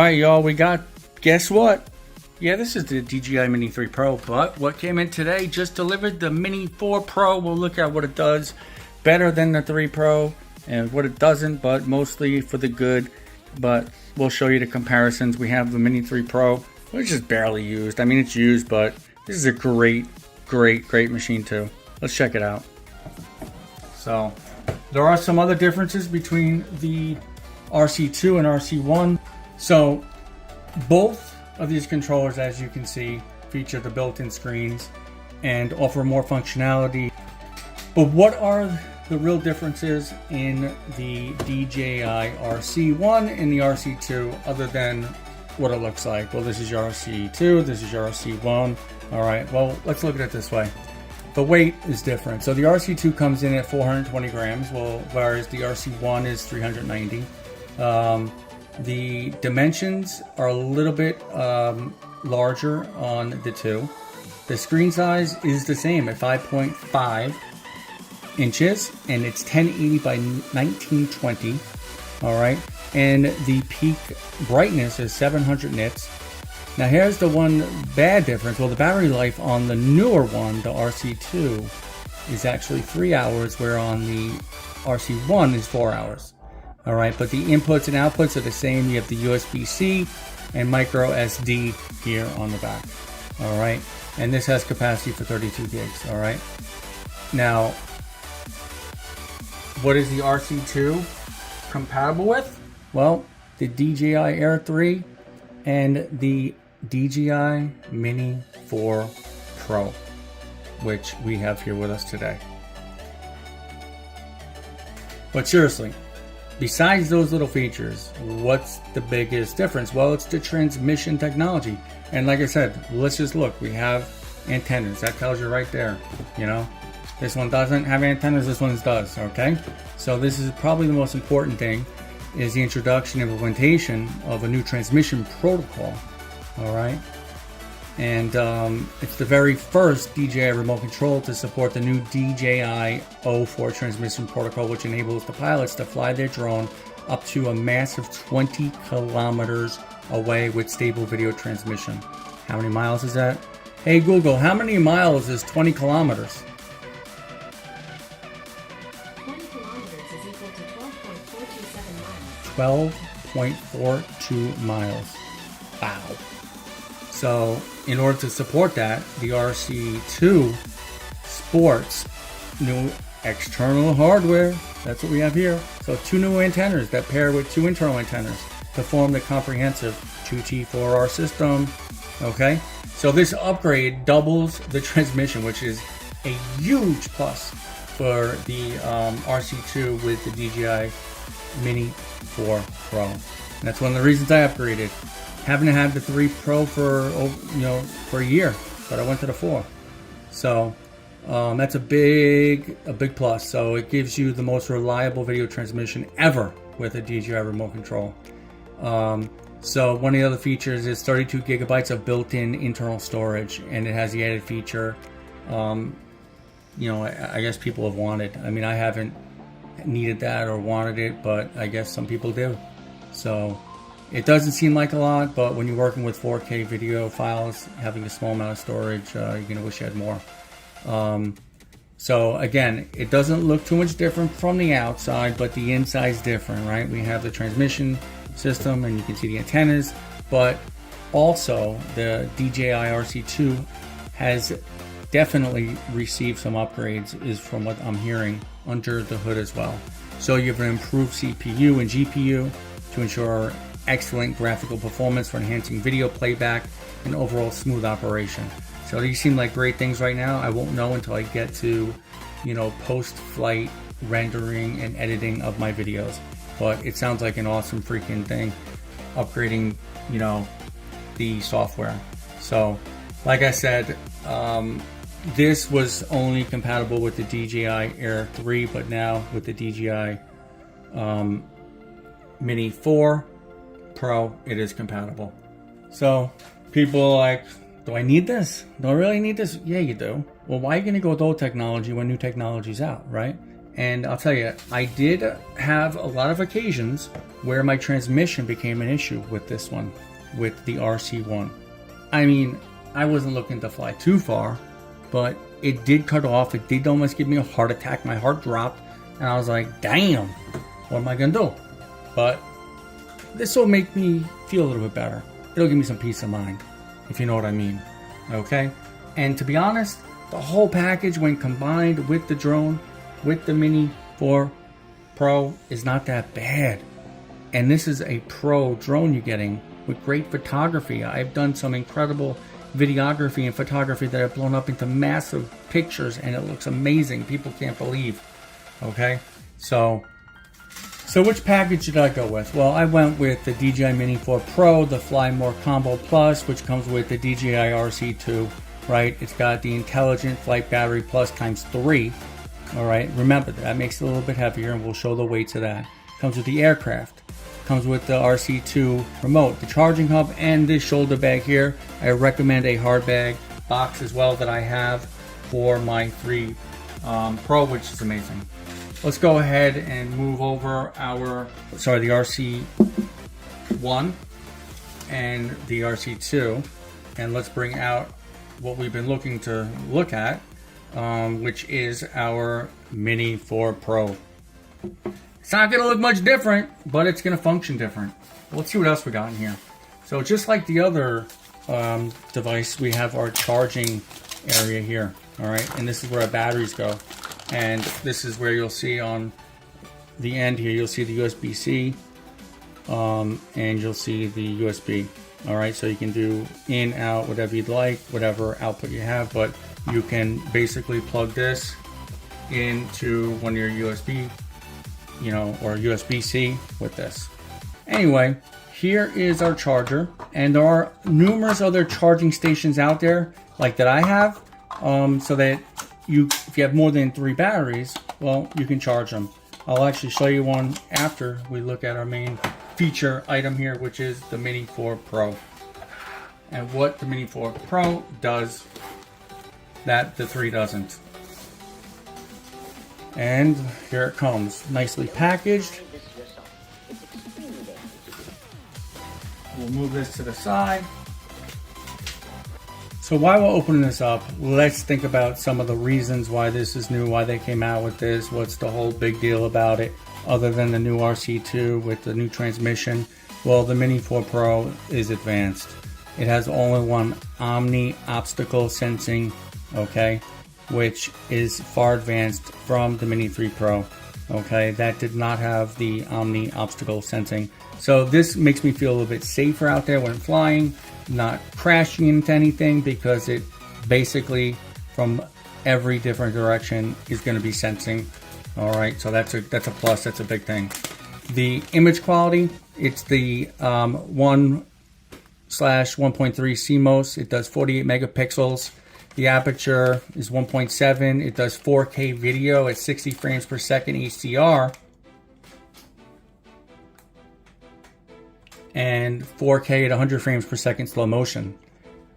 Alright y'all, guess what? Yeah, this is the DJI Mini 3 Pro, but what came in today just delivered the Mini 4 Pro. We'll look at what it does better than the 3 Pro and what it doesn't, but mostly for the good. But we'll show you the comparisons. We have the Mini 3 Pro, which is barely used. I mean, it's used, but this is a great machine too. Let's check it out. So, there are some other differences between the RC2 and RC1. So, both of these controllers, as you can see, feature the built-in screens and offer more functionality. But what are the real differences in the DJI RC1 and the RC2 other than what it looks like? Well, this is your RC2, this is your RC1. All right, well, let's look at it this way. The weight is different. So the RC2 comes in at 420 grams, whereas the RC1 is 390. The dimensions are a little bit larger on the two. The screen size is the same at 5.5 inches, and it's 1080 by 1920. All right, and the peak brightness is 700 nits. Now here's the one bad difference. Well, the battery life on the newer one, the RC2, is actually 3 hours, where on the RC1 is 4 hours. All right, but the inputs and outputs are the same. You have the USB-C and micro SD here on the back. All right, and this has capacity for 32 gigs. All right, now what is the RC2 compatible with? Well, the DJI Air 3 and the DJI Mini 4 Pro, which we have here with us today. But seriously, besides those little features, what's the biggest difference? Well, it's the transmission technology. And like I said, let's just look. We have antennas. That tells you right there, you know. This one doesn't have antennas, this one does, okay? So this is probably the most important thing, is the introduction and implementation of a new transmission protocol, all right? And it's the very first DJI remote control to support the new DJI O4 transmission protocol, which enables the pilots to fly their drone up to a massive 20 kilometers away with stable video transmission. How many miles is that? Hey Google, how many miles is 20 kilometers? 20 kilometers is equal to 12.427 miles. 12.42 miles. Wow. So, in order to support that, the RC2 sports new external hardware. That's what we have here. So, two new antennas that pair with two internal antennas to form the comprehensive 2T4R system. Okay? So, this upgrade doubles the transmission, which is a huge plus for the RC2 with the DJI Mini 4 Pro. And that's one of the reasons I upgraded. Haven't had the 3 Pro for a year, but I went to the 4. So that's a big plus. So it gives you the most reliable video transmission ever with a DJI remote control. So one of the other features is 32 gigabytes of built-in internal storage, and it has the added feature. I guess people have wanted. I mean, I haven't needed that or wanted it, but I guess some people do. So it doesn't seem like a lot, but when you're working with 4K video files, having a small amount of storage, you're going to wish you had more. So again, it doesn't look too much different from the outside, but the inside's different, right? We have the transmission system, and you can see the antennas, but also the DJI RC2 has definitely received some upgrades, is from what I'm hearing, under the hood as well. So you have an improved CPU and GPU to ensure excellent graphical performance for enhancing video playback and overall smooth operation. So these seem like great things right now. I won't know until I get to, post-flight rendering and editing of my videos. But it sounds like an awesome freaking thing, upgrading, the software. So, like I said, this was only compatible with the DJI Air 3, but now with the DJI Mini 4 Pro, it is compatible. So people are like, do I need this? Do I really need this? Yeah, you do. Well, why are you going to go with old technology when new technology's out, right? And I'll tell you, I did have a lot of occasions where my transmission became an issue with this one, with the RC1. I mean, I wasn't looking to fly too far, but it did cut off. It did almost give me a heart attack. My heart dropped, and I was like, damn, what am I gonna do? But this will make me feel a little bit better. It'll give me some peace of mind, if you know what I mean. Okay? And to be honest, the whole package, when combined with the drone, with the Mini 4 Pro, is not that bad. And this is a pro drone you're getting with great photography. I've done some incredible videography and photography that have blown up into massive pictures, and it looks amazing. People can't believe. Okay? So which package did I go with? Well, I went with the DJI Mini 4 Pro, the Fly More Combo Plus, which comes with the DJI RC2, right? It's got the Intelligent Flight Battery Plus times 3. All right, remember that makes it a little bit heavier, and we'll show the weights of that. Comes with the aircraft, comes with the RC2 remote, the charging hub, and this shoulder bag here. I recommend a hard bag box as well that I have for my 3 Pro, which is amazing. Let's go ahead and move over the RC1 and the RC2, and let's bring out what we've been looking to look at, which is our Mini 4 Pro. It's not going to look much different, but it's going to function different. Let's see what else we got in here. So just like the other device, we have our charging area here. All right, and this is where our batteries go. And this is where you'll see on the end here, you'll see the USB-C, and you'll see the USB. All right, so you can do in, out, whatever you'd like, whatever output you have, but you can basically plug this into one of your USB, or USB-C with this. Anyway, here is our charger, and there are numerous other charging stations out there, like that I have, so that if you have more than 3 batteries, well, you can charge them. I'll actually show you one after we look at our main feature item here, which is the Mini 4 Pro. And what the Mini 4 Pro does that the 3 doesn't. And here it comes, nicely packaged. We'll move this to the side. So while we're opening this up, let's think about some of the reasons why this is new, why they came out with this, what's the whole big deal about it, other than the new RC2 with the new transmission. Well, the Mini 4 Pro is advanced. It has all-in-one Omni obstacle sensing, okay, which is far advanced from the Mini 3 Pro, okay. That did not have the Omni obstacle sensing. So this makes me feel a little bit safer out there when flying, not crashing into anything, because it basically from every different direction is going to be sensing. All right, so that's a plus. That's a big thing. The image quality, it's the 1/1.3 CMOS. It does 48 megapixels. The aperture is 1.7. It does 4K video at 60 frames per second HDR. And 4K at 100 frames per second slow motion,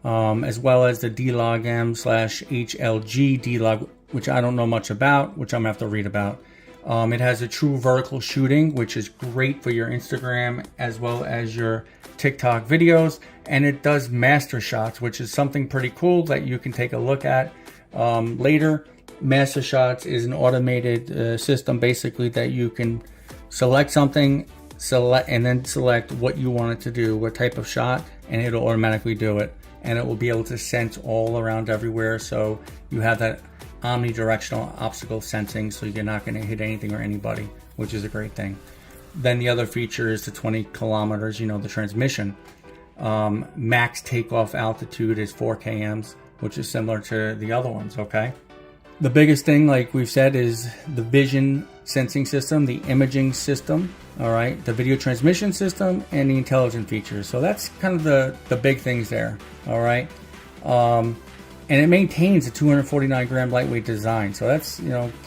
as well as the D-Log/HLG D-Log, which I don't know much about, which I'm gonna have to read about. It has a true vertical shooting, which is great for your Instagram as well as your TikTok videos, and it does master shots, which is something pretty cool that you can take a look at later. Master shots is an automated system, basically, that you can select something, and then select what you want it to do, what type of shot, and it'll automatically do it. And it will be able to sense all around everywhere, so you have that omnidirectional obstacle sensing, so you're not going to hit anything or anybody, which is a great thing. Then the other feature is the 20 kilometers, the transmission. Max takeoff altitude is 4 kms, which is similar to the other ones, okay? The biggest thing, like we've said, is the vision sensing system, the imaging system, all right, the video transmission system, and the intelligent features. So that's kind of the big things there, all right? And it maintains a 249 gram lightweight design. So that's,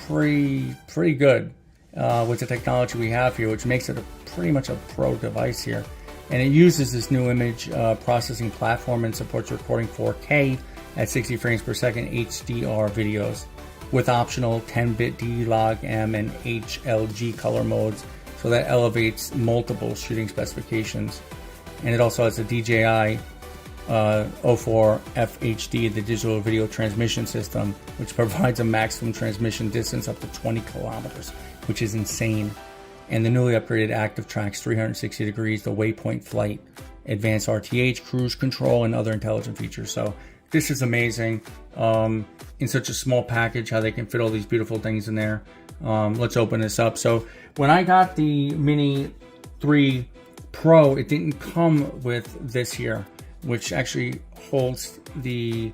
pretty good with the technology we have here, which makes it pretty much a pro device here. And it uses this new image processing platform and supports recording 4K at 60 frames per second HDR videos. with optional 10-bit D-Log M and HLG color modes. So that elevates multiple shooting specifications. And it also has a DJI 04 FHD, the digital video transmission system, which provides a maximum transmission distance up to 20 kilometers, which is insane. And the newly upgraded ActiveTrack's 360 degrees, the waypoint flight, advanced RTH, cruise control, and other intelligent features. So this is amazing. In such a small package, how they can fit all these beautiful things in there. Let's open this up. So when I got the Mini 3 Pro, it didn't come with this here, which actually holds the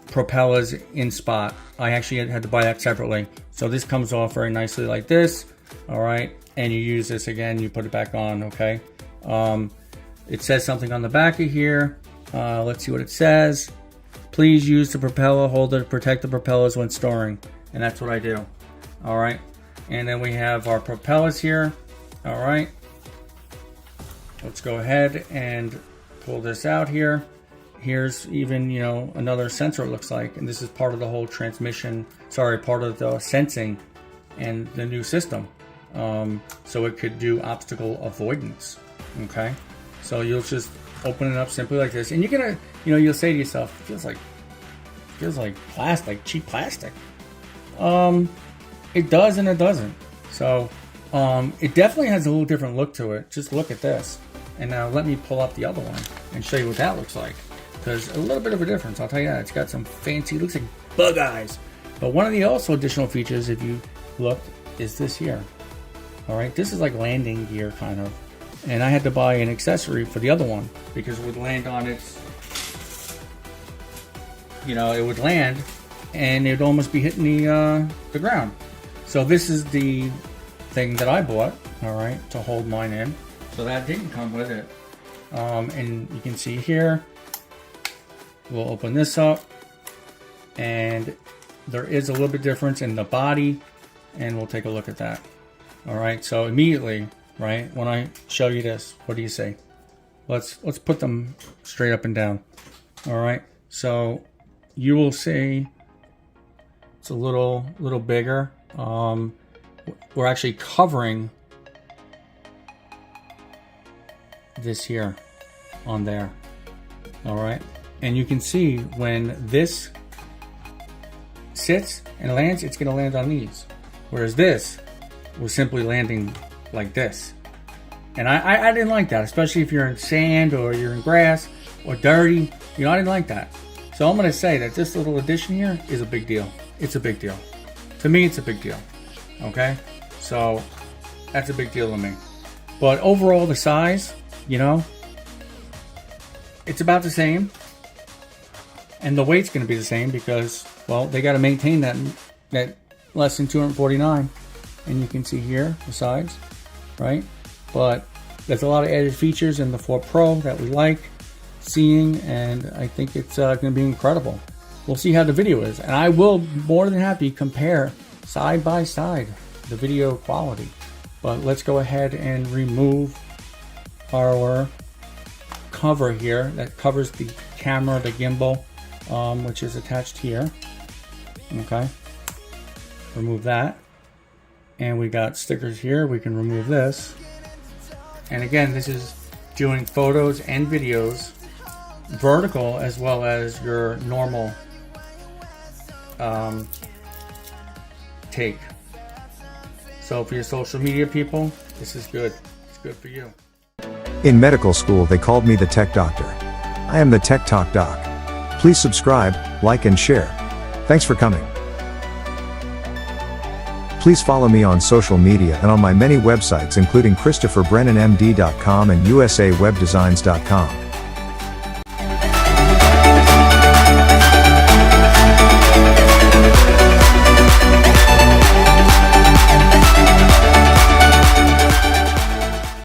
propellers in spot. I actually had to buy that separately. So this comes off very nicely like this. All right, and you use this again, you put it back on. Okay. It says something on the back of here. Let's see what it says. Please use the propeller holder to protect the propellers when storing. And that's what I do. All right. And then we have our propellers here. All right. Let's go ahead and pull this out here. Here's even, you know, another sensor, it looks like. And this is part of the whole transmission, part of the sensing and the new system. So it could do obstacle avoidance. Okay. So you'll just open it up simply like this. And you're gonna, you know, you'll say to yourself, it feels like plastic, cheap plastic. It does and it doesn't. So it definitely has a little different look to it. Just look at this. And now let me pull up the other one and show you what that looks like. Because a little bit of a difference, I'll tell you that. It's got some fancy, looks like bug eyes. But one of the also additional features, if you look, is this here. All right, this is like landing gear kind of. And I had to buy an accessory for the other one because it would land on its, you know, it would land and it would almost be hitting the ground. So this is the thing that I bought, all right, to hold mine in. So that didn't come with it. And you can see here, we'll open this up and there is a little bit difference in the body and we'll take a look at that. All right, so immediately, right, when I show you this, what do you say? Let's put them straight up and down. All right, so you will see it's a little bigger. We're actually covering this here on there. All right, and you can see when this sits and lands, it's going to land on these, whereas this was simply landing like this. And I didn't like that, especially if you're in sand or you're in grass or dirty. You know, I didn't like that. So I'm going to say that this little addition here is a big deal. It's a big deal. To me, it's a big deal. Okay? So that's a big deal to me. But overall, the size, you know, it's about the same. And the weight's going to be the same because, well, they got to maintain that less than 249. And you can see here the size, right? But there's a lot of added features in the 4 Pro that we like seeing, and I think it's going to be incredible. We'll see how the video is, and I will more than happy compare side by side the video quality. But let's go ahead and remove our cover here that covers the camera, the gimbal, which is attached here. Okay, remove that. And we got stickers here. We can remove this. And again, this is doing photos and videos, vertical as well as your normal take. So for your social media people, this is good. It's good for you. In medical school, they called me the Tech Doctor. I am the Tech Talk Doc. Please subscribe, like, and share. Thanks for coming. Please follow me on social media and on my many websites including ChristopherBrennanMD.com and USAWebDesigns.com.